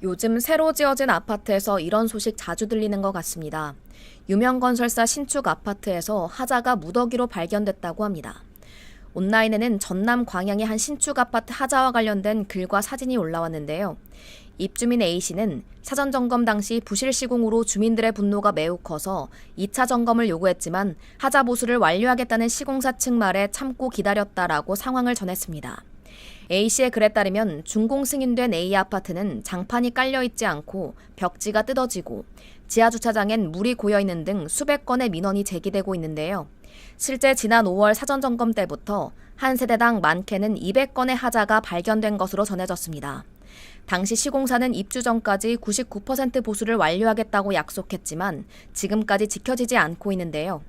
요즘 새로 지어진 아파트에서 이런 소식 자주 들리는 것 같습니다. 유명 건설사 신축 아파트에서 하자가 무더기로 발견됐다고 합니다. 온라인에는 전남 광양의 한 신축 아파트 하자와 관련된 글과 사진이 올라왔는데요. 입주민 A씨는 사전 점검 당시 부실 시공으로 주민들의 분노가 매우 커서 2차 점검을 요구했지만 하자 보수를 완료하겠다는 시공사 측 말에 참고 기다렸다라고 상황을 전했습니다. A씨의 글에 따르면 준공 승인된 A 아파트는 장판이 깔려있지 않고 벽지가 뜯어지고 지하 주차장엔 물이 고여있는 등 수백 건의 민원이 제기되고 있는데요. 실제 지난 5월 사전 점검 때부터 한 세대당 많게는 200건의 하자가 발견된 것으로 전해졌습니다. 당시 시공사는 입주 전까지 99% 보수를 완료하겠다고 약속했지만 지금까지 지켜지지 않고 있는데요.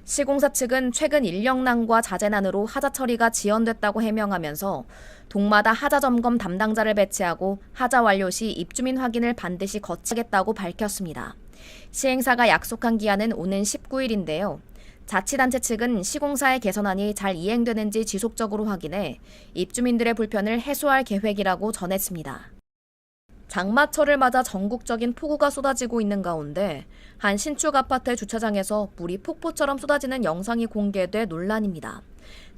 시공사 측은 최근 인력난과 자재난으로 하자 처리가 지연됐다고 해명하면서 동마다 하자 점검 담당자를 배치하고 하자 완료 시 입주민 확인을 반드시 거치겠다고 밝혔습니다. 시행사가 약속한 기한은 오는 19일인데요. 자치단체 측은 시공사의 개선안이 잘 이행되는지 지속적으로 확인해 입주민들의 불편을 해소할 계획이라고 전했습니다. 장마철을 맞아 전국적인 폭우가 쏟아지고 있는 가운데 한 신축 아파트 주차장에서 물이 폭포처럼 쏟아지는 영상이 공개돼 논란입니다.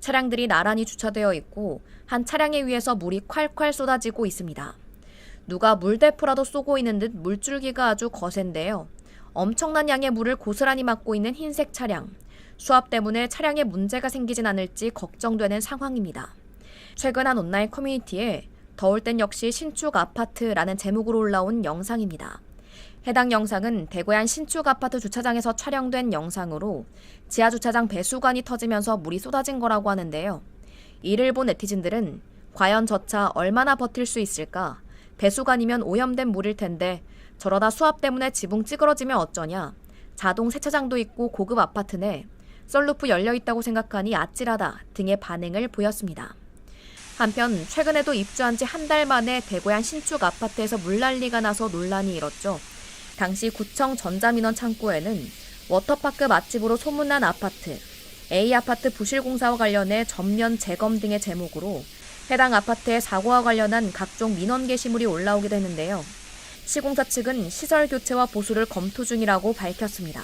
차량들이 나란히 주차되어 있고 한 차량에 의해서 물이 콸콸 쏟아지고 있습니다. 누가 물대포라도 쏘고 있는 듯 물줄기가 아주 거센데요. 엄청난 양의 물을 고스란히 막고 있는 흰색 차량. 수압 때문에 차량에 문제가 생기진 않을지 걱정되는 상황입니다. 최근 한 온라인 커뮤니티에 더울 땐 역시 신축 아파트라는 제목으로 올라온 영상입니다. 해당 영상은 대구의 한 신축 아파트 주차장에서 촬영된 영상으로 지하 주차장 배수관이 터지면서 물이 쏟아진 거라고 하는데요. 이를 본 네티즌들은 과연 저 차 얼마나 버틸 수 있을까? 배수관이면 오염된 물일 텐데 저러다 수압 때문에 지붕 찌그러지면 어쩌냐? 자동 세차장도 있고 고급 아파트네. 썰루프 열려있다고 생각하니 아찔하다 등의 반응을 보였습니다. 한편 최근에도 입주한 지 한 달 만에 대구의 한 신축 아파트에서 물난리가 나서 논란이 일었죠. 당시 구청 전자민원 창고에는 워터파크 맛집으로 소문난 아파트, A 아파트 부실 공사와 관련해 전면 재검 등의 제목으로 해당 아파트의 사고와 관련한 각종 민원 게시물이 올라오기도 했는데요. 시공사 측은 시설 교체와 보수를 검토 중이라고 밝혔습니다.